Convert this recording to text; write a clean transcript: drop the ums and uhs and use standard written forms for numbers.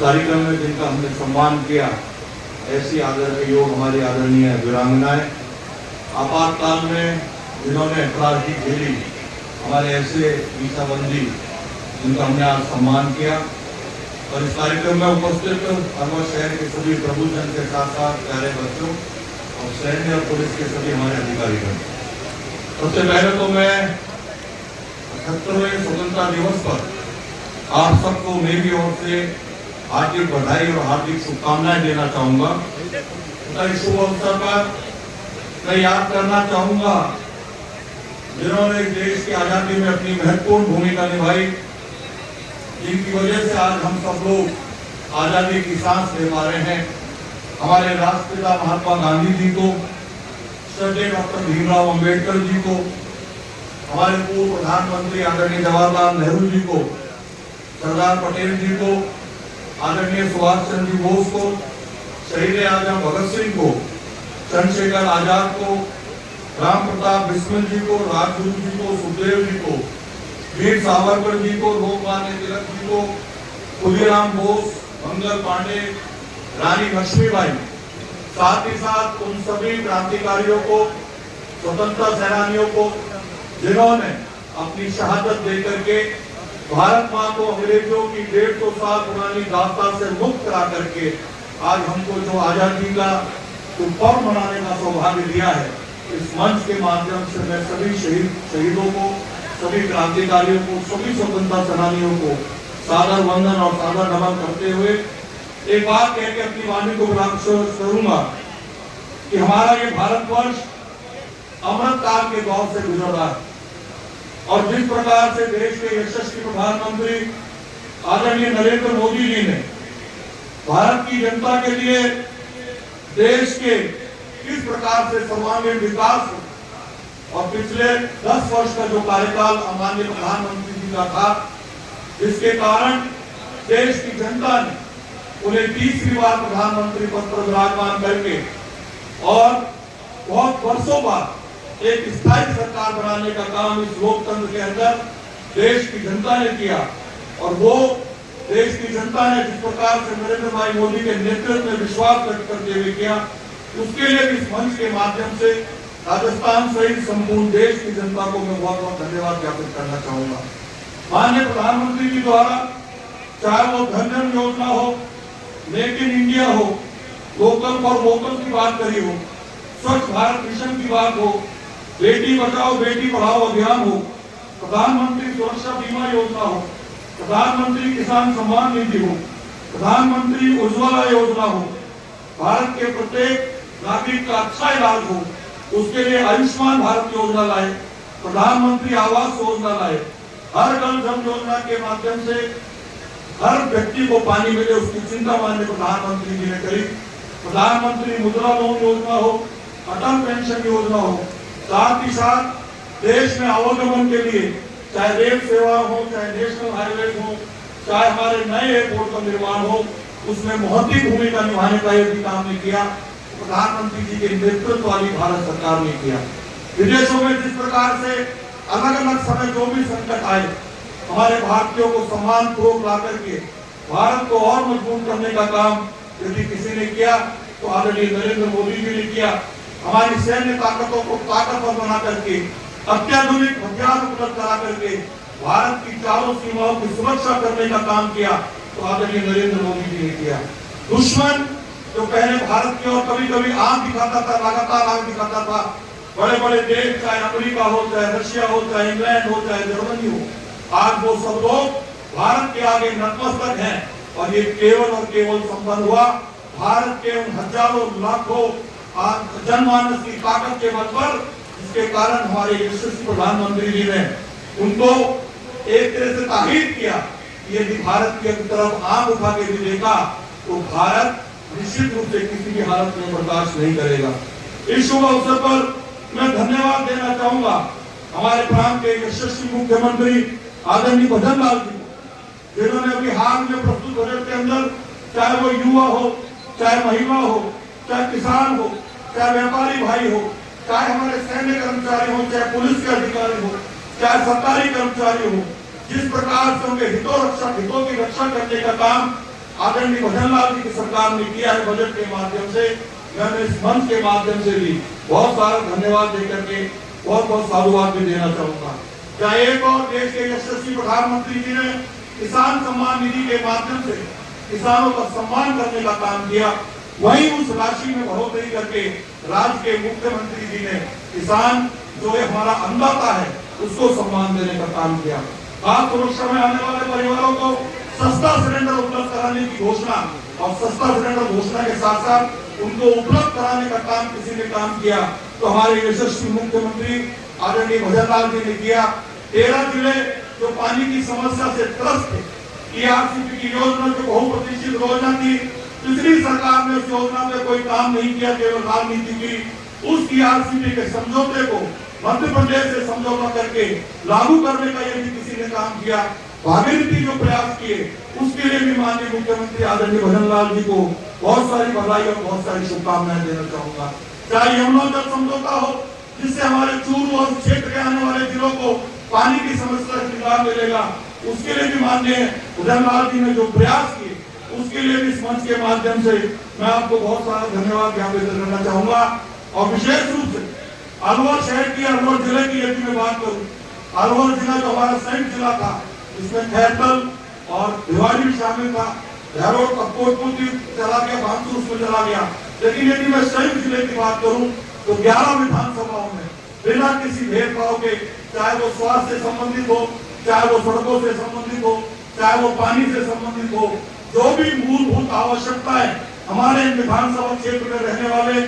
कार्यक्रम में जिनका हमने सम्मान किया, ऐसी आदर के योग हमारी आदरणीय वीरांगनाएं, आपातकाल में जिन्होंने अपराधी झेली, हमारे ऐसे मीसाबंदी जिनका हमने आज सम्मान किया। और इस कार्यक्रम में उपस्थित अलवर शहर के सभी प्रभुजन के साथ साथ प्यारे बच्चों और सैन्य और पुलिस के सभी हमारे अधिकारीगण, सबसे पहले तो मैं 78वें स्वतंत्रता दिवस पर आप सबको मेरी ओर से हार्दिक बधाई और हार्दिक शुभकामनाएं देना चाहूंगा। इस शुभ अवसर पर मैं याद करना चाहूंगा जिन्होंने देश की आजादी में अपनी महत्वपूर्ण भूमिका निभाई, जिनकी वजह से आज हम सब लोग आजादी की सांस ले पा रहे हैं। हमारे राष्ट्रपिता महात्मा गांधी जी को, श्रद्धेय डॉक्टर भीमराव अंबेडकर जी को, हमारे पूर्व प्रधानमंत्री आदरणीय जवाहरलाल नेहरू जी को, सरदार पटेल जी को, आदरणीय सुभाष चंद्र बोस को, शहीद आजम भगत सिंह को, चंद्रशेखर आजाद को, राम प्रताप बिस्मिल जी को, राजगुरु जी को, सुखदेव जी को, वीर सावरकर जी को, लोकमान्य तिलक जी को, खुदीराम बोस, मंगल पांडे, रानी लक्ष्मीबाई, साथ ही साथ उन सभी क्रांतिकारियों को, स्वतंत्रता सेनानियों को जिन्होंने अपनी शहादत देकर के भारत मां को अंग्रेजों की 150 साल पुरानी दास्तां से मुक्त करा करके आज हमको जो आजादी का पर्व मनाने का सौभाग्य दिया है, इस मंच के माध्यम से मैं सभी शहीदों को, सभी क्रांतिकारियों को, सभी स्वतंत्रता सेनानियों को सादर वंदन और सादर नमन करते हुए एक बात कह के अपनी वाणी को विराम करूंगा कि हमारा ये भारतवर्ष अमृत काल के दौर से गुजर रहा है और जिस प्रकार से देश के यशस्वी प्रधानमंत्री आदरणीय नरेंद्र मोदी जी ने भारत की जनता के लिए देश के किस प्रकार से सर्वांगीण विकास और पिछले 10 वर्ष का जो कार्यकाल माननीय प्रधानमंत्री जी का था, जिसके कारण देश की जनता ने उन्हें 30वीं बार प्रधानमंत्री पद पर विराजमान करके और बहुत वर्षों बाद एक स्थायी सरकार बनाने का काम इस लोकतंत्र के अंदर देश की जनता ने किया। और वो देश की जनता ने जिस प्रकार से नरेंद्र भाई मोदी के नेतृत्व में विश्वास व्यक्त करते हुए किया, उसके लिए इस मंच के माध्यम से राजस्थान सहित संपूर्ण देश की जनता को मैं बहुत बहुत धन्यवाद ज्ञापित करना चाहूंगा। माननीय प्रधानमंत्री जी द्वारा चाहे वो धन जन योजना हो, मेक इन इंडिया हो, लोकल फॉर वोकल की बात करी हो, स्वच्छ भारत मिशन की बात हो, बेटी बचाओ बेटी पढ़ाओ अभियान हो, प्रधानमंत्री सुरक्षा बीमा योजना हो, प्रधानमंत्री किसान सम्मान निधि हो, प्रधानमंत्री उज्ज्वला योजना हो, भारत के प्रत्येक नागरिक का अच्छा इलाज हो, उसके लिए आयुष्मान भारत योजना लाए, प्रधानमंत्री आवास योजना लाए, हर घर जल योजना के माध्यम से हर व्यक्ति को पानी मिले उसकी चिंता माननीय प्रधानमंत्री जी ने करी, प्रधानमंत्री मुद्रा लोन योजना हो, अटल पेंशन योजना हो, साथ ही साथ देश में आवागमन के लिए चाहे रेल सेवा हो, चाहे नेशनल हाईवे हो, चाहे हमारे नए एयरपोर्ट का निर्माण हो, उसमें महत्वपूर्ण भूमिका निभाने का यदि काम ने किया, प्रधानमंत्री जी के नेतृत्व वाली भारत सरकार ने किया। विदेशों में जिस प्रकार से अलग अलग समय जो भी संकट आए, हमारे भारतीयों को सम्मान पूर्वक ला करके भारत को और मजबूत करने का काम यदि किसी ने किया तो आदरणीय नरेंद्र मोदी जी ने किया। हमारी सैन्य ताकतों को ताकतवर बना करके अत्याधुनिक हथियार उपलब्ध करा करके भारत की चारों सीमाओं की सुरक्षा करने का काम किया तो आदरणीय नरेंद्र मोदी जी ने किया। दुश्मन जो पहले भारत की ओर कभी कभी आंख दिखाता था, लगातार आंख दिखाता था, बड़े बड़े देश चाहे अमेरिका हो, चाहे रशिया हो, चाहे इंग्लैंड हो, चाहे जर्मनी हो, आज वो सब लोग भारत के आगे नतमस्तक हैं और ये केवल और केवल संपन्न हुआ भारत के उन हजारों लाखों जनमानस की ताकत के बल पर, जिसके कारण हमारे यशस्वी प्रधानमंत्री जी ने उनको एक तरह से ताकीद किया कि यदि भारत की तरफ आंख उठा के भी देखा तो भारत निश्चित रूप से किसी भी हालत में बर्दाश्त नहीं करेगा। इस शुभ अवसर पर मैं धन्यवाद देना चाहूंगा हमारे प्रांत के यशस्वी मुख्यमंत्री आदरणीय भजन लाल जी, जिन्होंने अभी हाल में प्रस्तुत बजट के अंदर चाहे वो युवा हो, चाहे महिला हो, चाहे किसान हो, चाहे व्यापारी भाई हो, चाहे हमारे सैन्य कर्मचारी हो, चाहे पुलिस के अधिकारी हो, चाहे सरकारी कर्मचारी हो, जिस प्रकार से उनके हितों की रक्षा करने का काम आदरणीय भजनलाल जी की सरकार ने किया है बजट के माध्यम से, मैं इस मंच के माध्यम से भी बहुत सारा धन्यवाद देकर के बहुत बहुत साधुवाद भी देना चाहूंगा। क्या एक और देश के यशस्वी प्रधानमंत्री जी ने किसान सम्मान निधि के माध्यम से किसानों का सम्मान करने का काम किया, वहीं उस राशि में बढ़ोतरी करके राज्य के मुख्यमंत्री जी ने किसान जो है हमारा अन्नदाता है उसको सम्मान देने का काम किया। खास सुरक्षा में आने वाले परिवारों को सस्ता सिलेंडर उपलब्ध कराने की घोषणा और सस्ता सिलेंडर घोषणा के साथ साथ उनको उपलब्ध कराने का काम किसी ने काम किया तो हमारे यशस्वी मुख्यमंत्री आदरणीय भजनलाल जी ने किया। 13 जिले जो पानी की समस्या से त्रस्त थे, ERCP की योजना जो बहुप्रतीक्षित योजना थी, पिछली सरकार ने उस योजना पे कोई काम नहीं किया, केवल राजनीति की। उस ERCP के समझौते को मध्य प्रदेश से समझौता करके लागू करने का यदि किसी ने काम किया, भागीरथी जो प्रयास किए, उसके लिए भी माननीय मुख्यमंत्री आदरणीय भजनलाल जी को बहुत सारी बधाई और बहुत सारी शुभकामनाएं देना चाहूंगा। चाहे यमुना जल समझौता हो जिससे हमारे चूरू और क्षेत्र के आने वाले जिलों को पानी की समस्या से निजात मिलेगा, उसके लिए भी माननीय भजनलाल जी ने जो प्रयास किए उसके लिए भी इस मंच के माध्यम से मैं आपको बहुत सारा धन्यवाद ज्ञापित करना चाहूंगा। और विशेष रूप से अलवर शहर की, अलवर जिले की यदि मैं बात करूं, अलवर जिला जो हमारा संयुक्त जिला था, इसमें खैरतल और भिवाड़ी भी शामिल था, धैरों कपकोटपुर भी चला गया, भानपुर उसमें चला गया। लेकिन यदि मैं संयुक्त जिले की बात करूं तो 11 विधानसभाओं में बिना किसी भेदभाव के, चाहे वो स्वास्थ्य से संबंधित हो, चाहे वो सड़कों से संबंधित हो, चाहे वो पानी से संबंधित हो, जो भी मूलभूत आवश्यकताएं हमारे विधानसभा क्षेत्र में रहने वाले